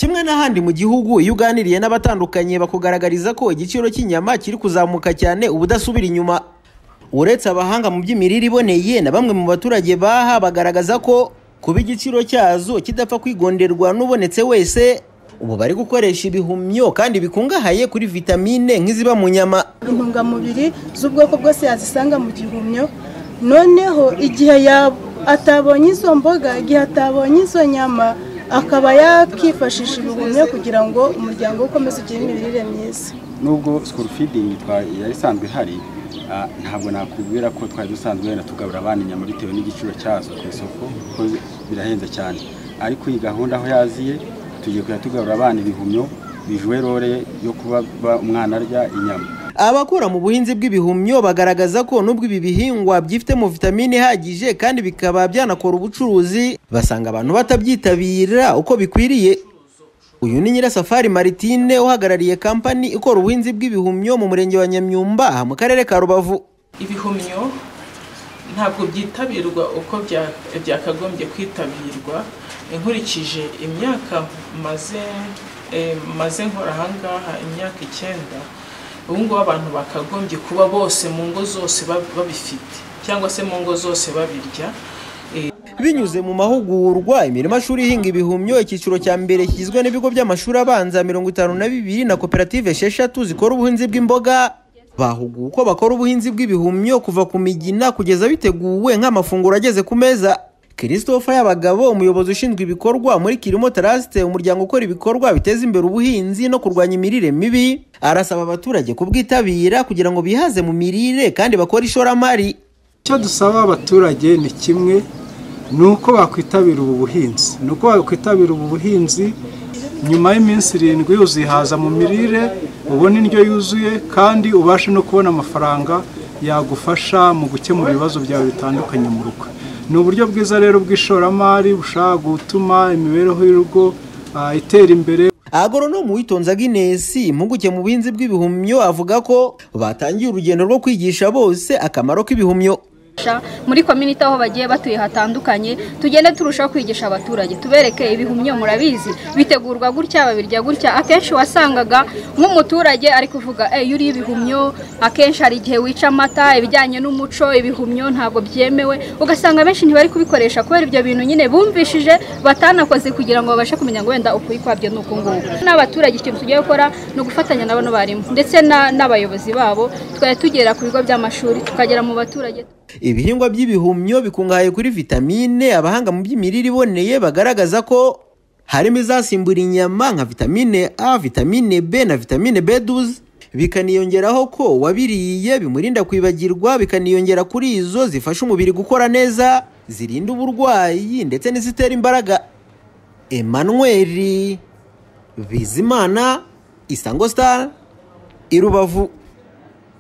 Kimwe n'ahandi mu gihugu iyo uganiriye n'abatandukanye bakugaragariza ko igiciro cy'inyama kiri kuzamuka cyane ubudasubira inyuma. Uretse abahanga mu by'imirire iboneye na bamwe mu baturage baha bagaragaza ko kuba igiciro cyazo kidapfa kwigonderwa n'ubonetse wese, ubu bari gukoresha ibihumyo kandi bikungahaye kuri vitamine nk'iziba mu nyama. Intungamubiri z'ubwoko bwose yazisanga mu gihumyo, noneho igihe atabonye izo mboga, igihe atabonye izo nyama, akaba yakifashisha ibihumyo kugira ngo umuryango ukomeze ugire imirire myiza. Nubwo school feeding yari isanzwe ihari, ntabwo nakubwira ko twari dusanzwe wenda tugabura abana inyama bitewe n'igiciro cyazo ku isoko kuko birahenze cyane, ariko iyi gahunda aho yaziye tugiye kujya tugabura abana ibihumyo bijwe rore yo kuba umwana arya inyama. Abakora mu buhinzi bw'ibihumyo bagaragaza ko nubwo ibi bihingwa byifitemo vitamine ihagije kandi bikaba byanakora ubucuruzi, basanga abantu batabyitabira uko bikwiriye. Uyu ni Nyirasafari Martine uhagarariye kampani ikora ubuhinzi bw'ibihumyo mu murenge wa Nyamyumba aha mu karere ka Rubavu. Ibihumyo ntabwo byitabirwa uko byakagombye kwitabirwa. Inkurikije imyaka maze nkora ahangaha imyaka 9, ubu ngubu abantu bakagombye kuba bose mu ngo zose babifite cyangwa se mu ngo zose babirya. Binyuze mu mahugurwa, imirima shuri ihinga ibihumyo icyiciro cya mbere kigizwe n'ibigo by'amashuri abanza 52 na koperative 6 zikora ubuhinzi bw'imboga, bahuguwe uko bakora ubuhinzi bw'ibihumyo kuva ku migina kugeza biteguwe nk'amafunguro ageze ku meza. Christopher Yabagabo, umuyobozi ushinzwe ibikorwa muri Kirimo Trust, umuryango ukora ibikorwa biteza imbere ubuhinzi no kurwanya imirire mibi, arasaba abaturage kubwitabira kugira ngo bihaze mu mirire kandi bakora ishoramari. Icyo dusaba abaturage ni kimwe, nuko bakwitabira ubu buhinzi, nyuma y'iminsi 7 uzihaza mu mirire, ubone indyo yuzuye kandi ubashe no kubona amafaranga yagufasha mu gukemura ibibazo byawe bitandukanye mu rugo. Ni uburyo bwiza rero bw'ishoramari bushaka gutuma imibereho y'urugo itera imbere. Agronomu Uwitonze Agnes, impuguke mu buhinzi bw'ibihumyo, avuga ko batangiye urugendo rwo kwigisha bose akamaro k'ibihumyo. Muri community aho bagiye batuye hatandukanye, tugende turushaho kwigisha abaturage, tubereke ibihumyo murabizi bitegurwa gutya, babirya gutya. Akenshi wasangaga nk'umuturage ari kuvuga yuri ibihumyo, akenshi ari igihe wica amata, ibijyanye n'umuco, ibihumyo ntabwo byemewe, ugasanga benshi ntibari kubikoresha kubera ibyo bintu nyine bumvishije batanakoze kugira ngo babashe kumenya ngo wenda ukuri kwabyo nuko nguko. N'abaturage ikintu tugiye gukora no gufatanya n'abano barimo ndetse n'abayobozi babo, twari tugera ku bigo by'amashuri tukagera mu baturage. Ibihingwa by'ibihumyo bikungahaye kuri vitamine abahanga mu by'imirire iboneye bagaragaza ko harimo izasimbura inyama nka vitamine A, vitamine B na vitamine B12, bikaniyongeraho ko wabiriye bimurinda kwibagirwa, bikaniyongera kuri izo zifasha umubiri gukora neza, zirinda uburwayi ndetse n'izitera imbaraga. Emmanuel Bizimana, Isango Star, i Rubavu.